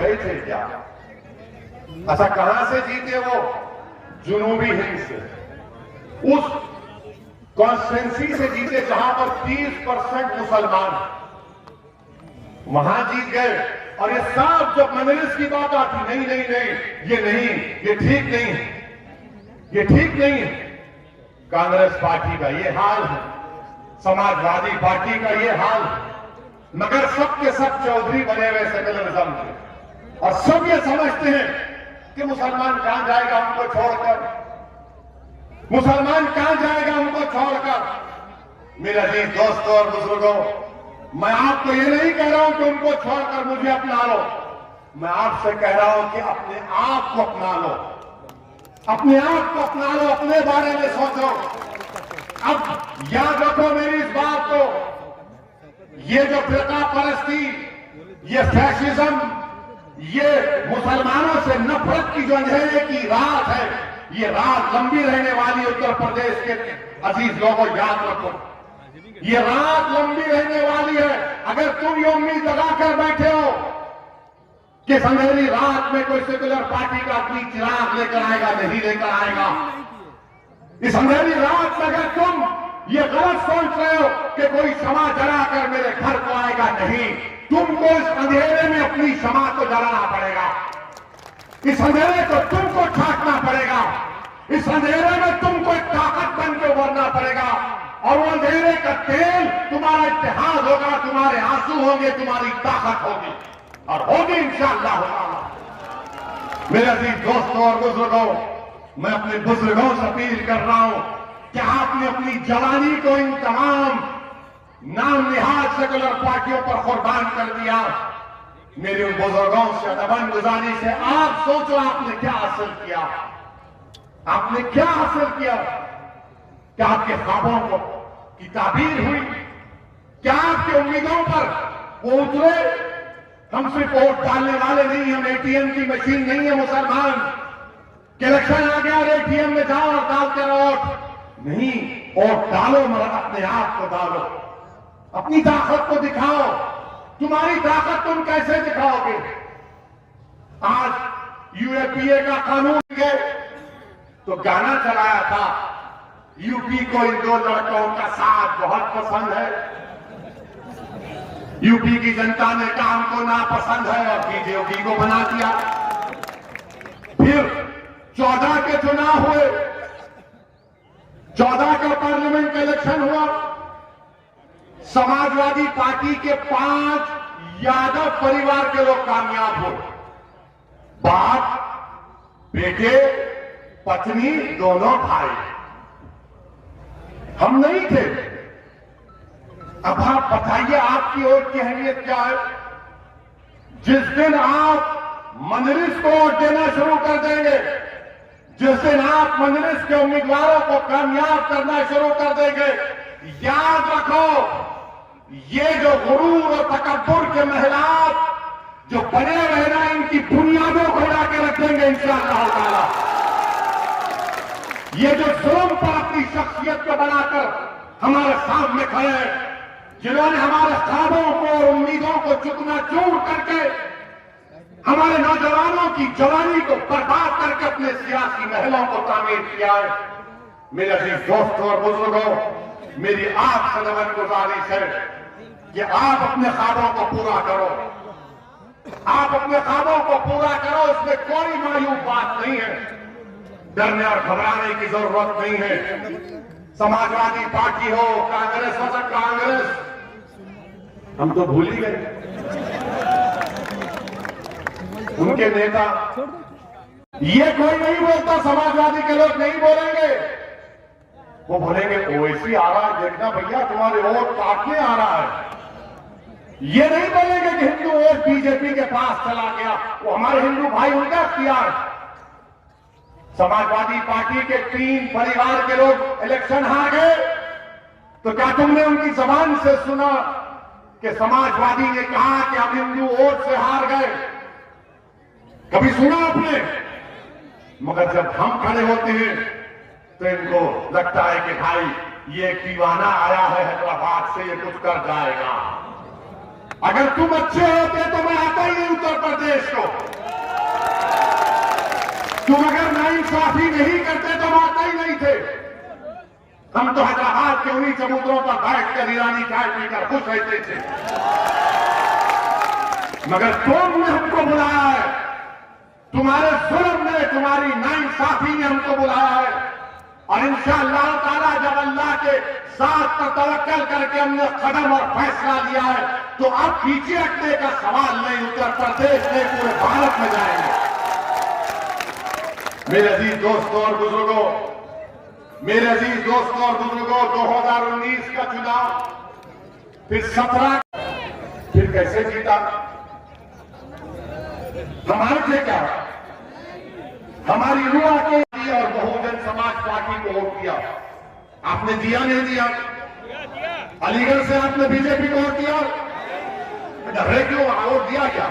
गए थे क्या? अच्छा, कहां से जीते वो? जुनूबी हिंद से, उस कॉन्स्टिट्यूंसी से जीते जहां पर 30% मुसलमान, वहां जीत गए। और ये साफ जब मजलिस की बात आती, नहीं नहीं नहीं, ये नहीं, ये ठीक नहीं है, ये ठीक नहीं है। कांग्रेस पार्टी का ये हाल है, समाजवादी पार्टी का ये हाल है, मगर सब के सब चौधरी बने हुए सेकुलरिज्म के, और सब ये समझते हैं कि मुसलमान कहां जाएगा उनको छोड़कर, मुसलमान कहां जाएगा उनको छोड़कर। मेरे अजीज दोस्तों और बुजुर्गों, मैं आपको ये नहीं कह रहा हूं कि उनको छोड़कर मुझे अपना लो, मैं आपसे कह रहा हूं कि अपने आप को अपना लो, अपने आप को अपना लो, अपने बारे में सोचो। अब याद रखो मेरी इस बात को, ये जो फिरका परस्ती, ये फैशिज्म, ये मुसलमानों से नफरत की जो अंधेरे की रात है, ये रात लंबी रहने वाली। उत्तर प्रदेश के अजीज लोगों, याद रखो, ये रात लंबी रहने वाली है। अगर तुम ये उम्मीद लगाकर बैठे हो कि अंधेरी रात में कोई सेकुलर पार्टी का अपनी चिराग लेकर आएगा, नहीं लेकर आएगा। इस अंधेरी रात में अगर तुम ये गलत सोच रहे हो कि कोई क्षमा जलाकर मेरे घर को आएगा, नहीं, तुमको इस अंधेरे में अपनी क्षमा को जलाना पड़ेगा, इस अंधेरे को तुमको छाटना पड़ेगा, इस अंधेरे में तुमको एक ताकत बन के उभरना पड़ेगा। और वो अंधेरे का तेल तुम्हारा इत्तेहाद होगा, तुम्हारे आंसू होंगे, तुम्हारी ताकत होगी, और होगी इंशाअल्लाह होगा। मेरे अजीज दोस्तों और बुजुर्गों, मैं अपने बुजुर्गों से अपील कर रहा हूं कि आपने अपनी जवानी को इन तमाम नाम निहाद सेकुलर पार्टियों पर कुर्बान कर दिया। मेरे उन बुजुर्गों से अदबन गुजारिश से, आप सोचो आपने क्या हासिल किया, आपने क्या हासिल किया? क्या आपके ख्वाबों को की ताबीर हुई? क्या आपकी उम्मीदों पर वो उतरे? हम सिर्फ वोट डालने वाले नहीं, हम एटीएम की मशीन नहीं है मुसलमान कि इलेक्शन आ गया और एटीएम में जाओ और डालते रहो वोट। नहीं, वोट डालो मगर अपने आप को डालो, अपनी ताकत को दिखाओ। तुम्हारी ताकत तुम कैसे दिखाओगे? आज यूएपीए का कानून के तो गाना चलाया था, यूपी को इन दो लड़कों का साथ बहुत पसंद है, यूपी की जनता ने काम को नापसंद है और बीजेपी को बना दिया। फिर 14 के चुनाव हुए, 14 का पार्लियामेंट का इलेक्शन हुआ, समाजवादी पार्टी के 5 यादव परिवार के लोग कामयाब हुए। बाप, बेटे, पत्नी, दोनों भाई, हम नहीं थे। अब आप बताइए आपकी वोट की अहमियत क्या है? जिस दिन आप मजलिस को वोट देना शुरू कर देंगे, जिस दिन आप मजलिस के उम्मीदवारों को कामयाब करना शुरू कर देंगे, याद रखो, ये जो गुरूर और तकब्बुर के महलात जो बने हुए ना, इनकी बुनियादों को ला के रख देंगे इंशाअल्लाह ताला। ये जो जुल्म पर अपनी शख्सियत को बनाकर हमारे सामने खड़े हैं, जिन्होंने हमारे ख्वाबों को और उम्मीदों को चूर करके हमारे नौजवानों की जवानी को बर्बाद करके अपने सियासी महलों को तामीर किया है। मेरे अजीज दोस्तों और बुजुर्गों, मेरी आपसे नम्र गुजारिश है कि आप अपने ख्वाबों को पूरा करो, आप अपने ख्वाबों को पूरा करो। इसमें कोई मायूब बात नहीं है, डरने और घबराने की जरूरत नहीं है। समाजवादी पार्टी हो, कांग्रेस हो, कांग्रेस हम तो भूल ही गए, उनके नेता, ये कोई नहीं बोलता, समाजवादी के लोग नहीं बोलेंगे, वो बोलेंगे ओवैसी आ रहा है, देखना भैया तुम्हारे वोट काटने आ रहा है। ये नहीं बोलेंगे कि हिंदू वोट बीजेपी के पास चला गया, वो हमारे हिंदू भाई, उनका इख्तियार। समाजवादी पार्टी के 3 परिवार के लोग इलेक्शन हार गए, तो क्या तुमने उनकी जबान से सुना कि समाजवादी ने कहा कि हम हिंदू वोट से हार गए? कभी सुना आपने? मगर जब हम खड़े होते हैं तो इनको लगता है कि भाई ये एक दीवाना आया है हैदराबाद से, ये कुछ कर जाएगा। अगर तुम अच्छे होते तो मैं आता ही नहीं उत्तर प्रदेश। देश को। तुम अगर नाइंसाफी नहीं करते तो हम आते ही नहीं थे। हम तो हैदराबाद के उन्हीं चबूतरों पर बैठकर ईरानी चाय पीकर खुश रहते थे, मगर तुमने हमको बुलाया है, तुम्हारे जुल्म ने, तुम्हारी नाइंसाफी ने हमको बुलाया है। और इंशाअल्लाह ताला जब अल्लाह के साथ पर तवक्कल करके हमने कदम और फैसला लिया है तो अब पीछे हटने का सवाल नहीं, उत्तर प्रदेश में पूरे भारत में जाएंगे। मेरे अजीज दोस्तों और बुजुर्गों, मेरे अजीज दोस्तों और बुजुर्गों, 2019 का चुनाव, फिर 17, फिर कैसे जीता? हमारे थे क्या? हमारी रुआ के और बहुजन समाज पार्टी को वोट दिया। आपने दिया नहीं दिया? अलीगढ़ से आपने बीजेपी को वोट दिया? डरे क्यों? वोट दिया क्या?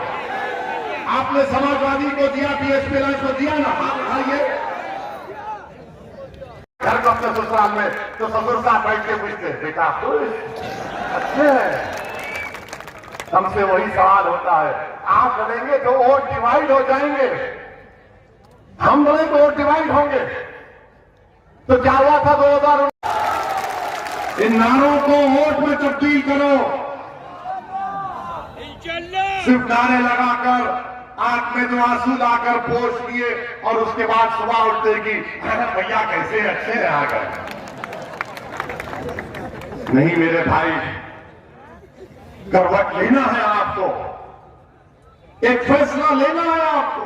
आपने समाजवादी को दिया, बीएसपी को दिया ना? हाथ उठाइए। घर को अपने ससुराल में तो ससुर साहब बैठ के पूछते, बेटा खुश अच्छे हैं? हमसे वही सवाल होता है, आप लड़ेंगे तो वोट डिवाइड हो जाएंगे, हम लड़े तो वोट डिवाइड होंगे। तो क्या हुआ था 2019? इन नारों को वोट में तब्दील करो। सिर्फ नारे लगाकर, आंख में जो आंसू लाकर पोष किए और उसके बाद सुबह उठते कि भैया कैसे अच्छे हैं आ गए। नहीं मेरे भाई, करवट लेना है आपको, एक फैसला लेना है आपको।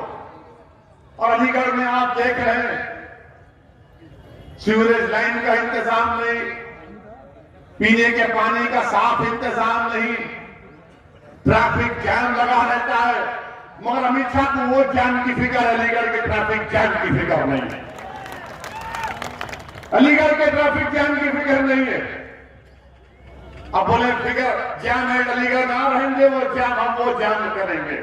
और अलीगढ़ में आप देख रहे हैं सीवरेज लाइन का इंतजाम नहीं, पीने के पानी का साफ इंतजाम नहीं, ट्रैफिक जैम लगा रहता है। मगर अमित शाह को वो जैम की फिक्र, अलीगढ़ के ट्रैफिक जैम की फिक्र नहीं है। अलीगढ़ के ट्रैफिक जैम की फिक्र नहीं है। अब बोले फिक्र जैम है अलीगढ़ ना रहेंगे, वो जैम हम वो जैम करेंगे,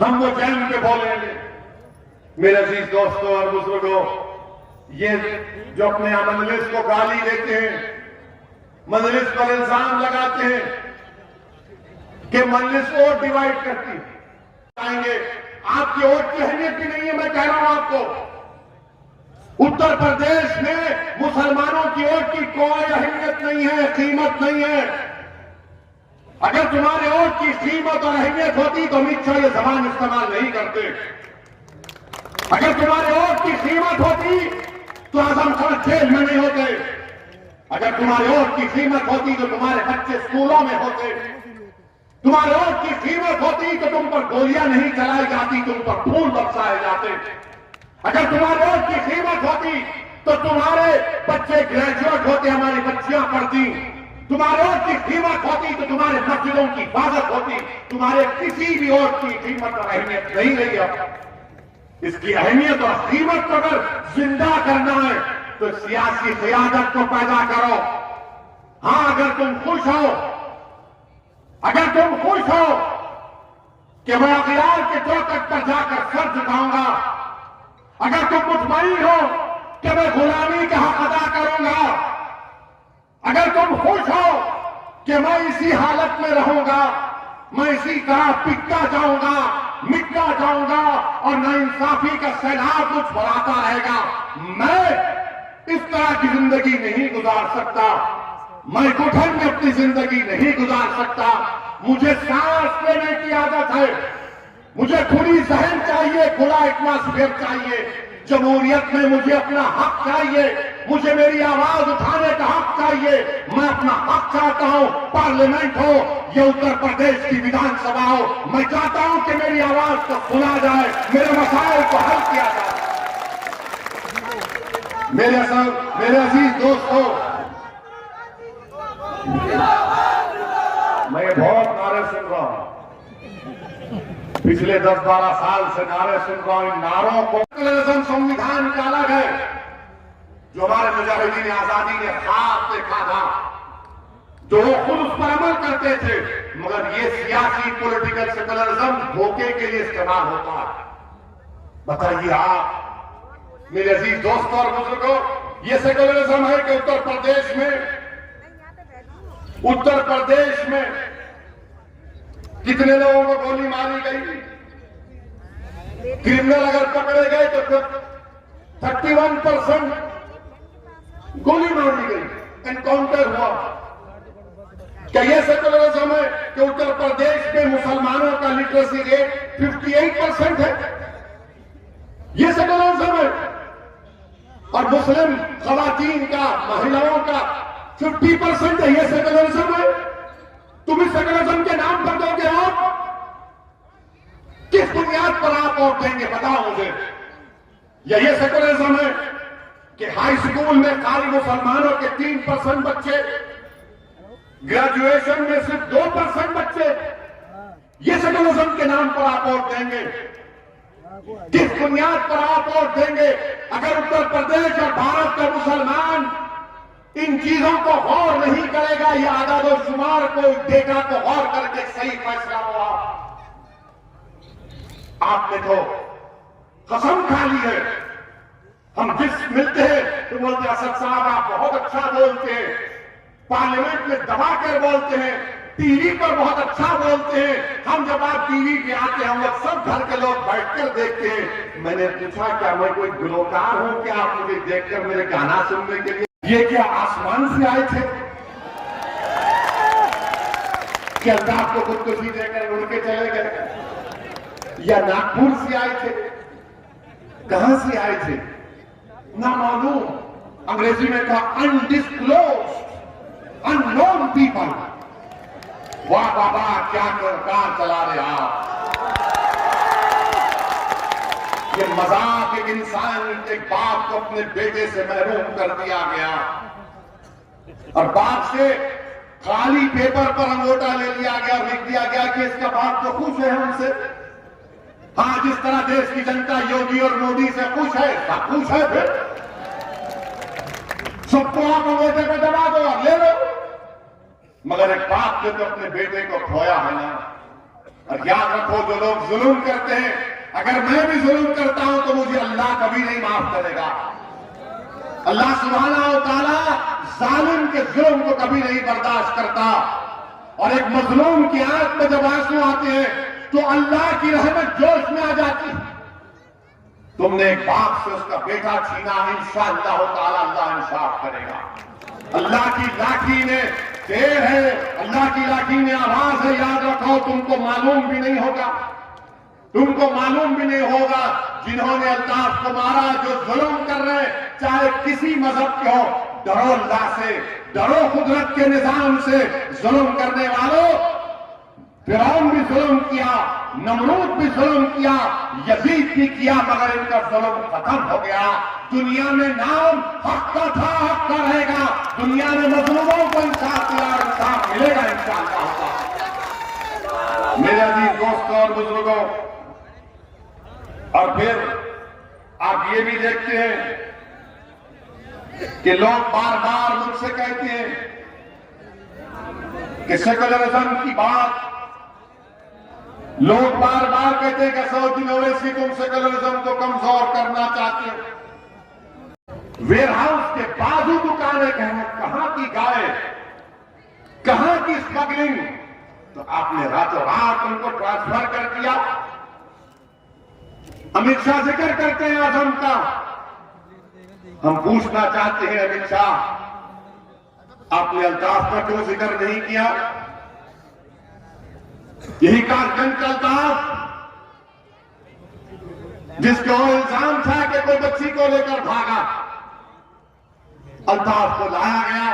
हम वो जैम के बोलेंगे। मेरे अजीज दोस्तों और बुजुर्गों, ये जो अपने यहां मजलिस को गाली देते हैं, मजलिस पर इल्जाम लगाते हैं कि मजलिस वोट डिवाइड करती है, आएंगे आपकी वोट की अहमियत भी नहीं है। मैं कह रहा हूं आपको, उत्तर प्रदेश में मुसलमानों की वोट की कोई अहमियत नहीं है, कीमत नहीं है। अगर तुम्हारे वोट की कीमत और अहमियत होती तो अमित शाह ये जबान इस्तेमाल नहीं करते। अगर तुम्हारे वोट की कीमत होती तो आजम खान जेल में नहीं होते। अगर तुम्हारे वोट की कीमत होती तो तुम्हारे बच्चे स्कूलों में होते। तुम्हारे वोट की कीमत होती तो तुम पर गोलियां नहीं चलाई जाती, तुम पर फूल बरसाए जाते। अगर तुम्हारे वोट की कीमत होती तो तुम्हारे बच्चे ग्रेजुएट होते, हमारी बच्चियां पढ़ती। तुम्हारे वोट की कीमत होती तो तुम्हारे मस्जिदों की हिफाजत होती। तुम्हारे किसी भी वोट की कीमत और अहमियत नहीं रही। अब इसकी अहमियत और कीमत को अगर जिंदा करना है तो सियासी क़यादत को पैदा करो। हां, अगर तुम खुश हो, अगर तुम खुश हो कि मैं अखियार के चौखट पर जाकर सर झुकाऊंगा, अगर तुम मुतमईन हो कि मैं गुलामी का हक अदा करूंगा, अगर तुम खुश हो कि मैं इसी हालत में रहूंगा, मैं इसी तरह पिटता जाऊंगा, मिटता जाऊंगा और नाइंसाफी का सैलाब मुझ पर आता रहेगा, मैं इस तरह की जिंदगी नहीं गुजार सकता। मैं घुटन में अपनी जिंदगी नहीं गुजार सकता। मुझे सांस लेने की आदत है, मुझे खुली जहन चाहिए, खुला एटमॉस्फेयर चाहिए। जमहूरियत में मुझे अपना हक चाहिए, मुझे मेरी आवाज उठाने का हक चाहिए। मैं अपना हक चाहता हूं, पार्लियामेंट हो, ये उत्तर प्रदेश की विधानसभा हो, मैं चाहता हूं कि मेरी आवाज को सुना जाए, मेरे मसाइल को हल किया जाए। मेरे अजीज दोस्तों, मैं बहुत नारे सुन रहा हूं, पिछले 10-12 साल से नारे सुन रहा हूं। इन नारों को संविधान का अलग है, जो हमारे मुजाहिदीन आजादी ने ख्वाब देखा था, जो वो खुद उस पर अमल करते थे, मगर ये सियासी पॉलिटिकल सेकुलरिज्म धोखे के लिए इस्तेमाल होता है। बताइए आप मेरे अजीज दोस्तों और बुजुर्गों, ये सेकुलरिज्म है कि उत्तर प्रदेश में कितने लोगों को गोली मारी गई, क्रिमिनल अगर पकड़े गए तो फिर 31% गोली मार दी गई, एनकाउंटर हुआ। क्या यह सेकुलरिज्म है कि उत्तर प्रदेश में मुसलमानों का लिटरेसी रेट 58% है? यह सेकुलरिज्म है? और मुस्लिम खवातीन का, महिलाओं का 50% है। यह सेकुलरिज्म है? तुम इस सेकुलरिज्म के नाम पर दोगे आप? किस बुनियाद पर आप वोट देंगे, बताओ मुझे। यह सेकुलरिज्म है कि हाई स्कूल में खाली मुसलमानों के 3% बच्चे, ग्रेजुएशन में सिर्फ 2% बच्चे, ये सेकुलरिज्म के नाम पर आप वोट देंगे? किस बुनियाद पर आप वोट देंगे? अगर उत्तर प्रदेश और भारत का मुसलमान इन चीजों को गौर नहीं करेगा, या आदाद और शुमार को, डेटा को गौर करके सही फैसला होगा। आपने तो कसम खा ली है। हम जिस मिलते हैं तो बोलते हैं असद साहब आप बहुत अच्छा बोलते हैं, पार्लियामेंट में दबा कर बोलते हैं, टीवी पर बहुत अच्छा बोलते हैं। हम जब आप टीवी पे आते हैं, हम लोग सब घर के लोग बैठकर देखते हैं। मैंने पूछा क्या मैं कोई गुलकार हूं क्या आप मुझे देखकर मेरे गाना सुनने के लिए? ये क्या आसमान से आए थे? क्या अल्ताफ को खुदकुशी देकर उड़ के चले गए? या नागपुर से आए थे? कहां से आए थे? ना मालूम। अंग्रेजी में कहा अनडिस्क्लोज्ड, अननोन पीपल। वाह बाबा, क्या कार चला रहे आप। ये मजाक एक इंसान, एक बाप को अपने बेटे से महरूम कर दिया गया, और बाप से खाली पेपर पर अंगूठा ले लिया गया, लिख दिया गया कि इसका बाप तो खुश है हमसे। हाँ, जिस तरह देश की जनता योगी और मोदी से खुश है, सब खुश है। फिर सबको आप अंगूठे पे दबा दो और ले लो। मगर एक बाप ने तो अपने बेटे को खोया है ना। और याद रखो, जो लोग जुल्म करते हैं, अगर मैं भी जुल्म करता हूं तो मुझे अल्लाह कभी नहीं माफ करेगा। अल्लाह सुब्हानहू व तआला जालिम के जुल्म को कभी नहीं बर्दाश्त करता। और एक मजलूम की आंख में जब आंसू आते हैं तो अल्लाह की रहमत जोश में आ जाती है। तुमने एक बाप से उसका बेटा छीना, इंशाअल्लाह ताला अल्लाह इंसाफ करेगा। अल्लाह की लाठी में देर है, अल्लाह की लाठी में आवाज है, याद रखो। तुमको मालूम भी नहीं होगा, तुमको मालूम भी नहीं होगा जिन्होंने अल्ताफ को मारा, जो जुल्म कर रहे हैं, चाहे किसी मजहब के हो। डरो अल्लाह से, डरो कुदरत के निजाम से। जुल्म करने वालों, फिरौन भी जुल्म किया, नमरूद भी जुल्म किया, यजीद भी किया, मगर इनका जुल्म खत्म हो गया। दुनिया में नाम हक का था, हक का रहेगा। दुनिया में मजलूमों को इंसाफ मिला, इंसाफ मिलेगा इंशाअल्लाह। मेरे अजीज दोस्तों और बुजुर्गों, और फिर आप ये भी देखते हैं कि लोग बार बार मुझसे कहते हैं कि सेकुलरिज्म की बात, लोग बार बार कहते हैं कि सऊदी ओवैसी तुम सेकुलरिज्म को कमजोर करना चाहते हो। वेयरहाउस के बाजू दुकानें कहां की गाय, कहां की स्मगलिंग, तो आपने रातों रात उनको ट्रांसफर कर दिया। अमित शाह जिक्र करते हैं आजम का, हम पूछना चाहते हैं अमित शाह, आपने अल्ताफ का क्यों जिक्र नहीं किया? यही कासगंज का अल्ताफ जिसका इल्जाम था कि कोई बच्ची को लेकर भागा, अल्ताफ को लाया गया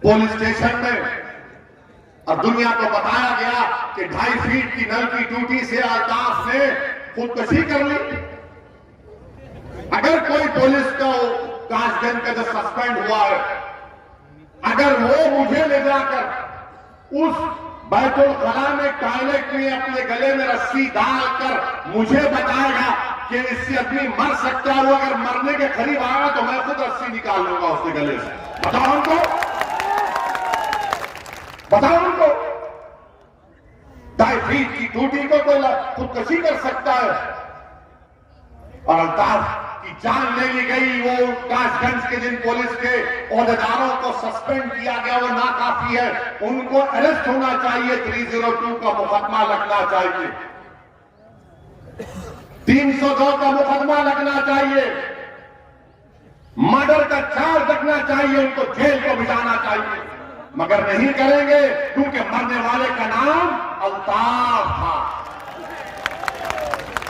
पुलिस स्टेशन में और दुनिया को बताया गया कि 2.5 फीट की नल की टूटी से अल्ताफ ने खुदकुशी कर ली। अगर कोई पुलिस को कासगंज का जो सस्पेंड हुआ है, अगर वो मुझे ले जाकर उस बैतुल खला में टॉयलेट में अपने गले में रस्सी डालकर मुझे बताएगा कि इससे आदमी मर सकता है, वो अगर मरने के करीब आएगा तो मैं खुद रस्सी निकाल लूंगा उसके गले से। बताओ उनको, बताओ उनको। 2.5 फीट की टूटी को कोई खुदकुशी कर सकता है? और अल्ताफ की जान ले ली गई। वो कासगंज के जिन पुलिस के ओहदेदारों को सस्पेंड किया गया वो नाकाफी है, उनको अरेस्ट होना चाहिए, 302 का मुकदमा लगना चाहिए। 302 का मुकदमा लगना चाहिए, मर्डर का चार्ज लगना चाहिए, उनको जेल को भिजाना चाहिए, मगर नहीं करेंगे क्योंकि मरने वाले का नाम अल्ताफ था।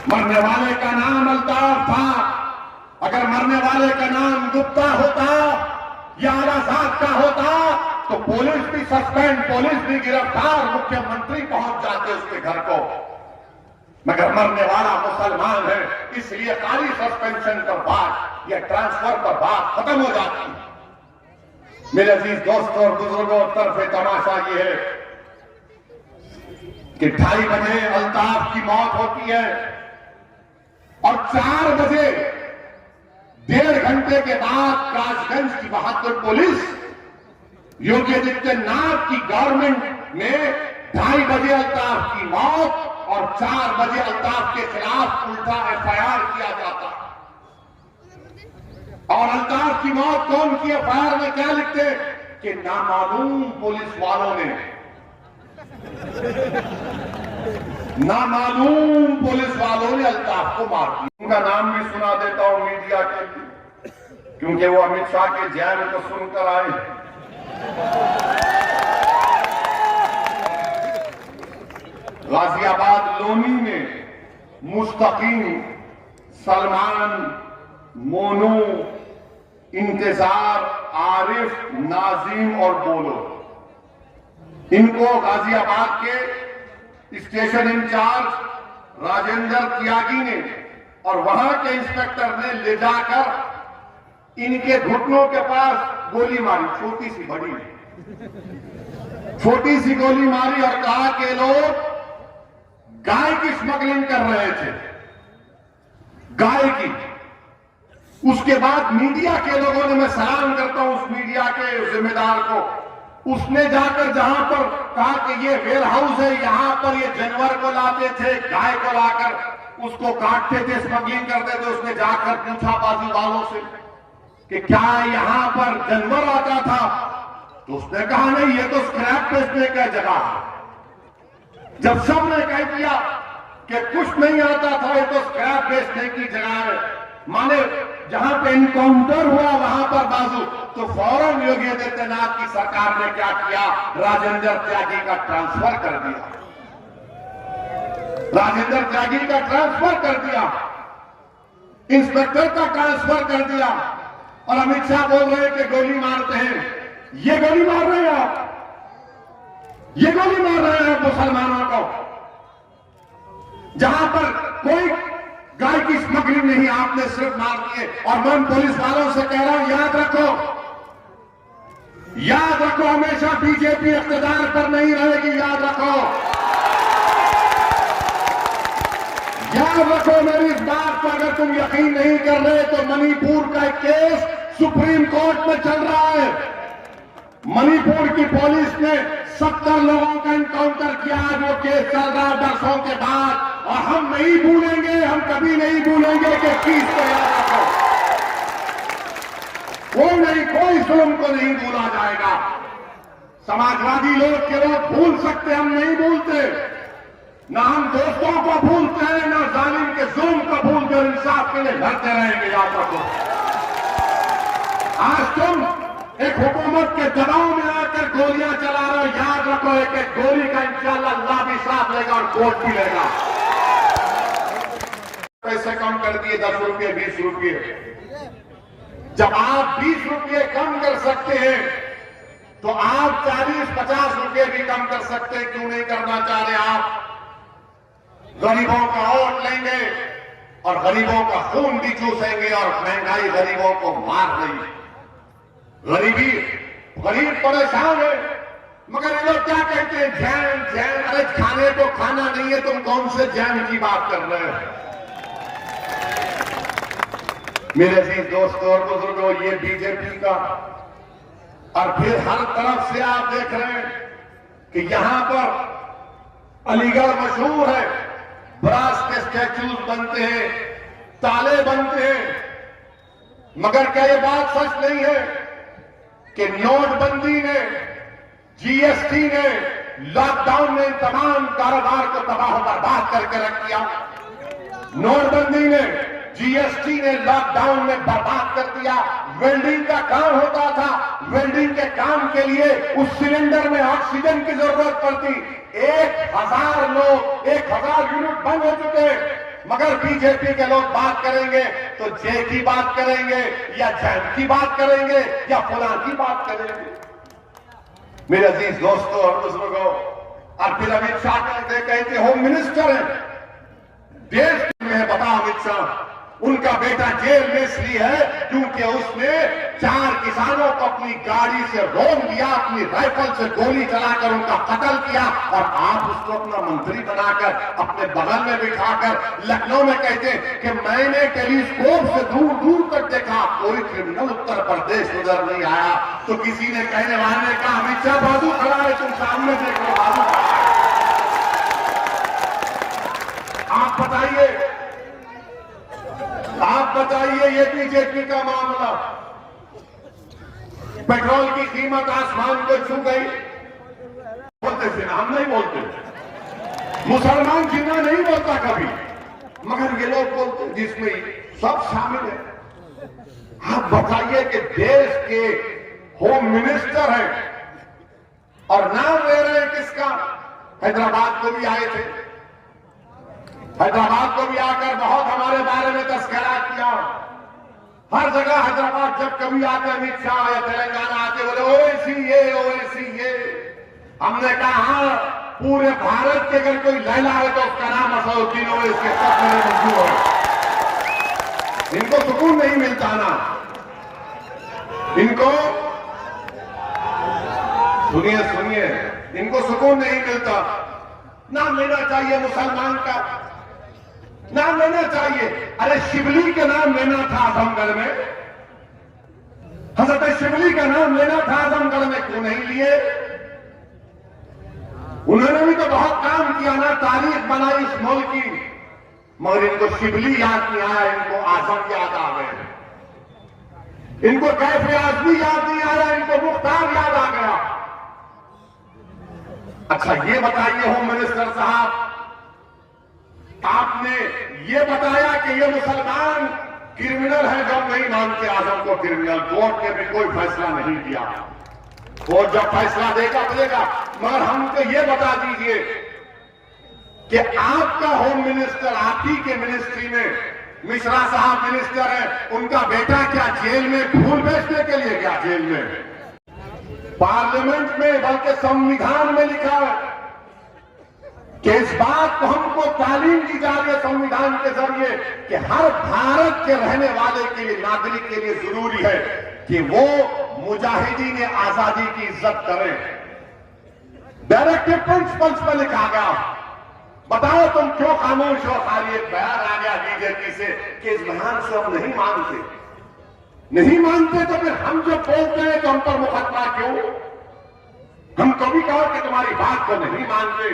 मरने वाले का नाम अल्ताफ था। अगर मरने वाले का नाम गुप्ता होता या आजाद का होता तो पुलिस भी सस्पेंड, पुलिस भी गिरफ्तार, मुख्यमंत्री पहुंच जाते उसके घर को, मगर मरने वाला मुसलमान है, इसलिए खाली सस्पेंशन पर बात या ट्रांसफर पर बात खत्म हो जाती है। मेरे अजीज दोस्तों और बुजुर्गों, तरफे तमाशा ये है कि 2:30 बजे अल्ताफ की मौत होती है और 4 बजे 1.5 घंटे के बाद कासगंज की बहादुर पुलिस योगी आदित्यनाथ की गवर्नमेंट में 2:30 बजे अल्ताफ की मौत और 4 बजे अल्ताफ के खिलाफ उल्टा एफआईआर किया जाता। और अल्ताफ की मौत कौन की? एफआईआर में क्या लिखते कि नामालूम पुलिस वालों ने, नामालूम पुलिस वालों ने अल्ताफ को मार दिया। उनका नाम भी सुना देता हूं मीडिया के लिए, क्योंकि वो अमित शाह के जैन को सुनकर आए। गाजियाबाद लोनी में मुस्तकीम, सलमान, मोनू, इंतजार, आरिफ, नाजीम और बोलो, इनको गाजियाबाद के स्टेशन इंचार्ज राजेंद्र त्यागी ने और वहां के इंस्पेक्टर ने ले जाकर इनके घुटनों के पास गोली मारी, छोटी सी, बड़ी नहीं, छोटी सी गोली मारी और कहा कि लोग गाय की स्मगलिंग कर रहे थे, गाय की। उसके बाद मीडिया के लोगों ने, मैं सलाम करता हूं उस मीडिया के जिम्मेदार को, उसने जाकर जहां पर कहा कि ये वेयर हाउस है, यहां पर ये जानवर को लाते थे, गाय को लाकर उसको काटते थे, स्मगलिंग करते थे। उसने जाकर पूछा बाजू वालों से कि क्या यहां पर जानवर आता था? तो उसने कहा नहीं, ये तो स्क्रैप बेचने का जगह है। जब सबने कह दिया कि कुछ नहीं आता था, ये तो स्क्रैप बेचने की जगह है, माने जहां पे इनकाउंटर हुआ वहां पर बाजू, तो फौरन योगी आदित्यनाथ की सरकार ने क्या किया? राजेंद्र त्यागी का ट्रांसफर कर दिया, राजेंद्र त्यागी का ट्रांसफर कर दिया, इंस्पेक्टर का ट्रांसफर कर दिया। और अमित शाह बोल रहे हैं कि गोली मारते हैं। ये गोली मार रहे हैं आप, ये गोली मार रहे हैं मुसलमानों को, जहां पर कोई गाय की स्मगलिंग नहीं, आपने सिर्फ मार दिए। और मैं पुलिस वालों से कह रहा हूं, याद रखो, याद रखो, हमेशा बीजेपी इख्तिदार पर नहीं रहेगी, याद रखो, याद रखो मेरी इस बात पर। अगर तुम यकीन नहीं कर रहे तो मणिपुर का एक केस सुप्रीम कोर्ट में चल रहा है। मणिपुर की पुलिस ने 70 लोगों का एनकाउंटर किया, वो केस चल रहा है बरसों के बाद, और हम नहीं भूलेंगे, हम कभी नहीं भूलेंगे कि चीज को याद रखो, कोई नहीं, कोई जुल्म को नहीं भूला जाएगा। समाजवादी लोग के लोग भूल सकते, हम नहीं भूलते, ना हम दोस्तों को भूलते हैं, ना जालिम के जुल्म को भूलते, और इंसाफ के लिए लड़ते रहेंगे, याद रखो। आज तुम एक हुकूमत के दबाव में आकर गोलियां चला रहे हो, याद रखो, एक एक गोली का इंशाअल्लाह अल्लाह भी साथ लेगा और कोर्ट भी लेगा। पैसे कम कर दिए, 10 रुपये, 20 रुपये। जब आप 20 रुपये कम कर सकते हैं तो आप 40-50 रुपये भी कम कर सकते हैं, क्यों नहीं करना चाह रहे आप? गरीबों का वोट लेंगे और गरीबों का खून भी चूसेंगे, और महंगाई गरीबों को मार रही है। गरीब परेशान है, मगर ये लोग क्या कहते हैं? जैन, जैन। अरे खाने को खाना नहीं है, तुम कौन से जैन की बात कर रहे हो? मेरे अजीज दोस्तों और बुजुर्गों, ये बीजेपी का, और फिर हर तरफ से आप देख रहे हैं कि यहां पर अलीगढ़ मशहूर है, ब्रास के स्टैच्यूज बनते हैं, ताले बनते हैं, मगर क्या ये बात सच नहीं है कि नोटबंदी ने, जीएसटी ने, लॉकडाउन ने तमाम कारोबार को तबाह बर्बाद करके रख दिया? नोटबंदी ने, जीएसटी ने, लॉकडाउन में बर्बाद कर दिया। वेल्डिंग का काम होता था, वेल्डिंग के काम के लिए उस सिलेंडर में ऑक्सीजन की जरूरत पड़ती। 1000 लोग, 1000 यूनिट बंद हो चुके। मगर बीजेपी के लोग बात करेंगे तो जे की बात करेंगे या जैम की बात करेंगे या फलां की बात करेंगे। मेरे अजीज दोस्तों और बुजुर्गों, और फिर अमित शाह कहते होम मिनिस्टर हैं देश में। बताओ अमित शाह, उनका बेटा जेल में इसलिए है क्योंकि उसने 4 किसानों को अपनी गाड़ी से रोक दिया, अपनी राइफल से गोली चलाकर उनका कत्ल किया। और आप उसको अपना मंत्री बनाकर अपने बगल में बिठाकर लखनऊ में कहते हैं कि मैंने टेलीस्कोप से दूर दूर तक देखा, कोई क्रिमिनल उत्तर प्रदेश उधर नहीं आया। तो किसी ने कहने वाले ने कहा अमित शाह बाजू खड़ा है, तुम सामने देख लो बाजू। आप बताइए ये बीजेपी का मामला, पेट्रोल की कीमत आसमान को छू गई। बोलते थे, हम नहीं बोलते, मुसलमान जिन्ना नहीं बोलता कभी, मगर ये लोग बोलते, जिसमें सब शामिल है। आप बताइए कि देश के होम मिनिस्टर हैं और नाम ले रहे हैं किसका? हैदराबाद को भी आए थे, हैदराबाद को भी आकर बहुत हमारे बारे में तस्करा किया। हर जगह हैदराबाद जब कभी आते अमित शाह या तेलंगाना आते बोले ओवैसी ये। हमने कहा पूरे भारत के अगर कोई लैला है तो उसका नाम असदुद्दीन ओवैसी के सब में मशहूर है। इनको सुकून नहीं मिलता ना, इनको सुनिए, इनको सुकून नहीं मिलता। नाम लेना चाहिए मुसलमान का, नाम लेना चाहिए। अरे शिवली का नाम लेना था आजमगढ़ में, हजरत शिवली का नाम लेना था आजमगढ़ में, क्यों नहीं लिए? उन्होंने भी तो बहुत काम किया ना, तारीख बनाई इस मुल्क की, मगर इनको शिवली याद नहीं आया, इनको आजम याद आ गए, इनको कैफे आजमी याद नहीं आ रहा, इनको मुख्तार याद आ गया। अच्छा ये बताइए होम मिनिस्टर साहब, आपने ये बताया कि ये मुसलमान क्रिमिनल है, जब नहीं मानते आजम को क्रिमिनल। कोर्ट ने भी कोई फैसला नहीं दिया, कोर्ट जब फैसला देगा, मगर हमको ये बता दीजिए कि आपका होम मिनिस्टर, आप ही के मिनिस्ट्री में मिश्रा साहब मिनिस्टर हैं, उनका बेटा क्या जेल में फूल बेचने के लिए गया? जेल में, पार्लियामेंट में, बल्कि संविधान में लिखा है कि इस बात को हमको तालीम दी जा रही है संविधान के जरिए कि हर भारत के रहने वाले के लिए, नागरिक के लिए जरूरी है कि वो मुजाहिदीन आजादी की इज्जत करें। डायरेक्टिव प्रिंसिपल्स में लिखा गया। बताओ तुम क्यों खामोश हो? खाली एक बयान आ गया बीजेपी से कि इस बयान से हम नहीं मानते, तो फिर हम जो बोलते हैं तो हम पर मुकदमा क्यों? हम कभी कहो कि तुम्हारी बात को नहीं मानते,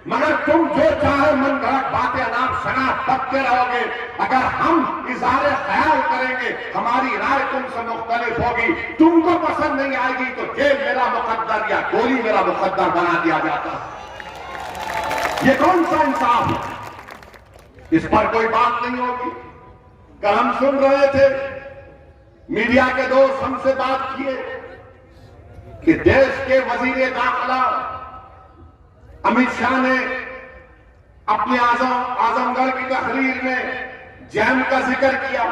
मगर तुम जो चाहे मन गलत बातें अनाप शनाप बकते रहोगे। अगर हम इज़हार ख्याल करेंगे, हमारी राय तुमसे मुख्तलिफ होगी, तुमको पसंद नहीं आएगी तो जेल मेरा मुकद्दर या गोली मेरा मुकद्दर बना दिया जाता। ये कौन सा इंसाफ है? इस पर कोई बात नहीं होगी। कल हम सुन रहे थे, मीडिया के दोस्त हमसे बात किए कि देश के वजीर दाखिला अमित शाह ने अपने आजमगढ़ की तकरीर में जैम का जिक्र किया।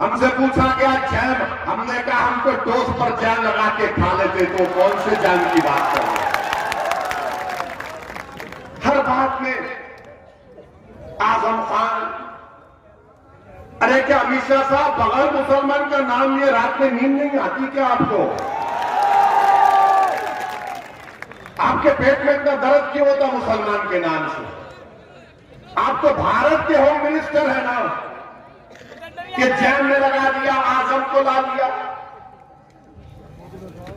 हमसे पूछा गया जैम, हमने कहा हम तो टोस्ट पर जैम लगा के खा लेते, तो कौन से जैम की बात कर रहे हैं? हर बात में आजम खान। अरे क्या अमित शाह साहब, बगैर मुसलमान का नाम लिए रात में नींद नहीं आती क्या आपको? आपके पेट में इतना दर्द क्यों होता मुसलमान के नाम से? आप तो भारत के होम मिनिस्टर है ना, कि जैम ने लगा दिया, आजम को ला लिया,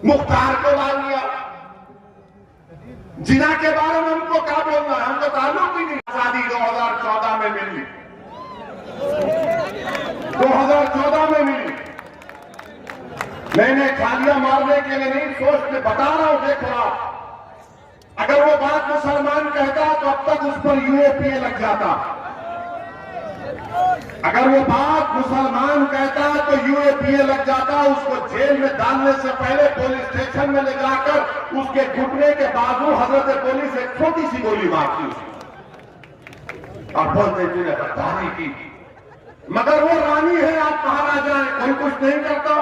मुख्तार को ला लिया। जिना के बारे में हमको क्या बोलना है? हमको ताल्लुक ही नहीं। आजादी 2014 में मिली, 2014 में मिली। मैंने खालियां मारने के लिए नहीं, सोच के बता रहा हूं। देख रहा, अगर वो बात मुसलमान कहता तो अब तक उस पर यूएपीए लग जाता। अगर वो बात मुसलमान कहता तो यूएपीए लग जाता, उसको जेल में डालने से पहले पुलिस स्टेशन में ले जाकर उसके घुटने के बाजू हजरत पुलिस एक छोटी सी गोली मारती उसकी और बोलते तूने गद्दारी की। मगर वो रानी है, आप महाराजा हैं, कोई कुछ नहीं करता।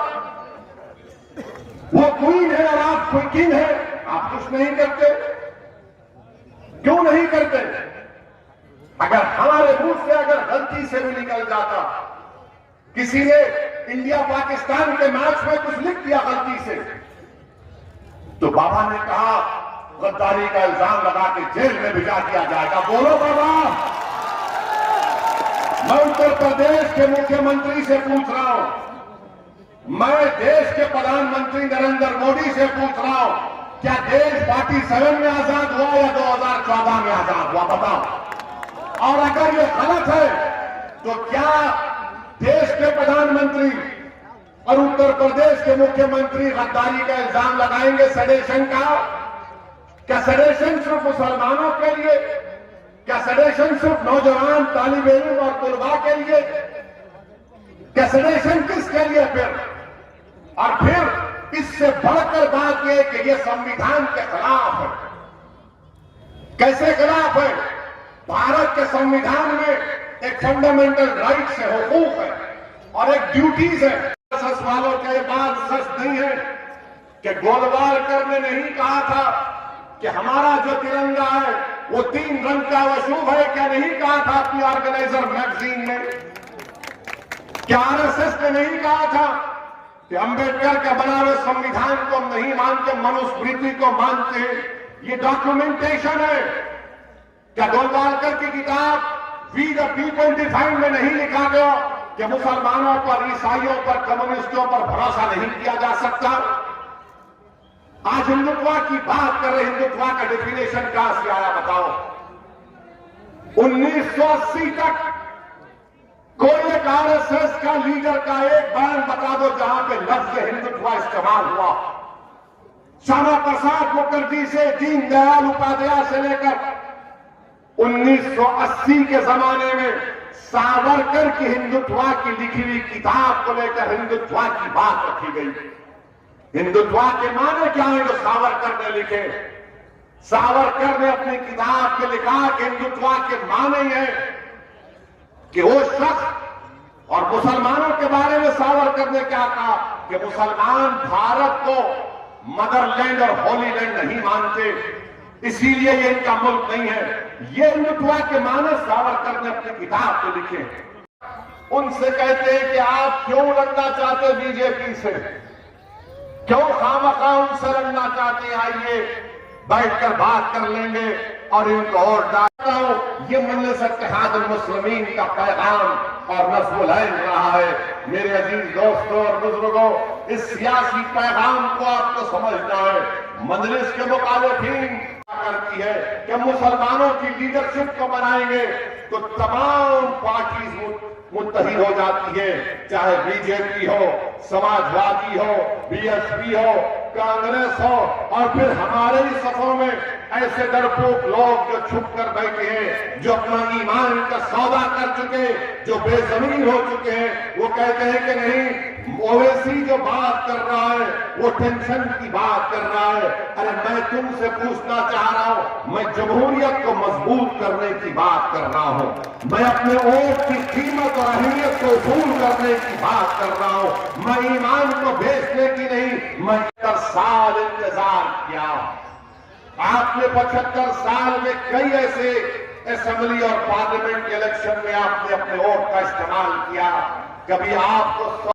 वो क्वीन है और आप कोई किंग है, आप कुछ नहीं करते। क्यों नहीं करते? अगर हमारे मुंह से अगर गलती से भी निकल जाता, किसी ने इंडिया पाकिस्तान के मैच में कुछ लिख दिया गलती से, तो बाबा ने कहा गद्दारी का इल्जाम लगा के जेल में भिजा दिया जाएगा। बोलो बाबा। मैं उत्तर प्रदेश के मुख्यमंत्री से पूछ रहा हूं, मैं देश के प्रधानमंत्री नरेंद्र मोदी से पूछ रहा हूं, क्या देश 47 में आजाद हुआ या 2014 में आजाद हुआ? बताओ। और अगर ये गलत है तो क्या देश के प्रधानमंत्री और उत्तर प्रदेश के मुख्यमंत्री गद्दारी का इल्जाम लगाएंगे सेडेशन का? क्या सेडेशन सिर्फ मुसलमानों के लिए? क्या सेडेशन सिर्फ नौजवान तालिब इल्म और तुलबा के लिए? क्या सेडेशन किसके लिए फिर? और फिर इससे बढ़कर बात यह कि यह संविधान के खिलाफ है। कैसे खिलाफ है? भारत के संविधान में एक फंडामेंटल राइट्स है, हुकूक है और एक ड्यूटीज है। सच वालों के बाद सच नहीं है कि गोलवालकर ने नहीं कहा था कि हमारा जो तिरंगा है वो 3 रंग का वशुभ है। क्या नहीं कहा था अपनी ऑर्गेनाइजर मैगजीन में? क्या आरएसएस ने नहीं कहा था कि अंबेडकर के बना हुए संविधान को हम नहीं मानते, मनुस्मृति को मानते हैं? ये डॉक्यूमेंटेशन है। क्या गोलवालकर की किताब वी द पीपल डिफाइंड में नहीं लिखा गया कि मुसलमानों पर, ईसाइयों पर, कम्युनिस्टों पर भरोसा नहीं किया जा सकता? आज हिंदुत्व की बात कर रहे, हिंदुत्व का डेफिनेशन कहां से आया बताओ? 1980 तक कोई एक आरएसएस का लीडर का एक बयान बता दो जहां पे लफ्ज हिंदुत्व इस्तेमाल हुआ। श्यामा प्रसाद मुखर्जी से दीनदयाल उपाध्याय से लेकर 1980 के जमाने में सावरकर की हिंदुत्व की लिखी हुई किताब को लेकर हिंदुत्व की बात रखी गई। हिंदुत्व के माने क्या है जो सावरकर ने लिखे? सावरकर ने अपनी किताब में लिखा कि हिंदुत्व के माने है कि वो शख्स, और मुसलमानों के बारे में सावरकर ने क्या कहा कि मुसलमान भारत को मदरलैंड और होलीलैंड नहीं मानते, इसीलिए ये इनका मुल्क नहीं है। ये हिंदुत्व के माने सावरकर ने अपनी किताब में लिखे। उनसे कहते हैं कि आप क्यों लड़ना चाहते बीजेपी से, क्यों खामखा उनसे लड़ना चाहते हैं? आइए बैठकर बात कर लेंगे और इनको और डालता हूं। ये मजलिस इत्तेहादुल मुस्लिमीन का पैगाम और नस्बुल ऐन रहा है। मेरे अजीज दोस्तों और बुजुर्गों, इस सियासी पैगाम को आपको समझना है। मजलिस के मुखालिफिन करती है कि मुसलमानों की लीडरशिप को बनाएंगे तो तमाम पार्टीज मुत्तहिद हो जाती है, चाहे बीजेपी हो, समाजवादी हो, बीएसपी हो, कांग्रेस हो, और फिर हमारे ही सफों में ऐसे डरपोक लोग जो छुप कर बैठे हैं, जो अपना ईमान का सौदा कर चुके, जो बेजमीन हो चुके हैं, वो कहते हैं कि नहीं, ओवैसी जो बात कर रहा है वो टेंशन की बात कर रहा है। अरे मैं तुमसे पूछना चाह रहा हूं, मैं जमहूरियत को मजबूत करने की बात कर रहा हूं, मैं अपने वोट की कीमत और अहमियत को वसूल करने की बात कर रहा हूं, मैं ईमान को बेचने की नहीं। मैं 75 साल इंतजार किया। आपने 75 साल में कई ऐसे असेंबली और पार्लियामेंट के इलेक्शन में आपने अपने वोट का इस्तेमाल किया। कभी आपको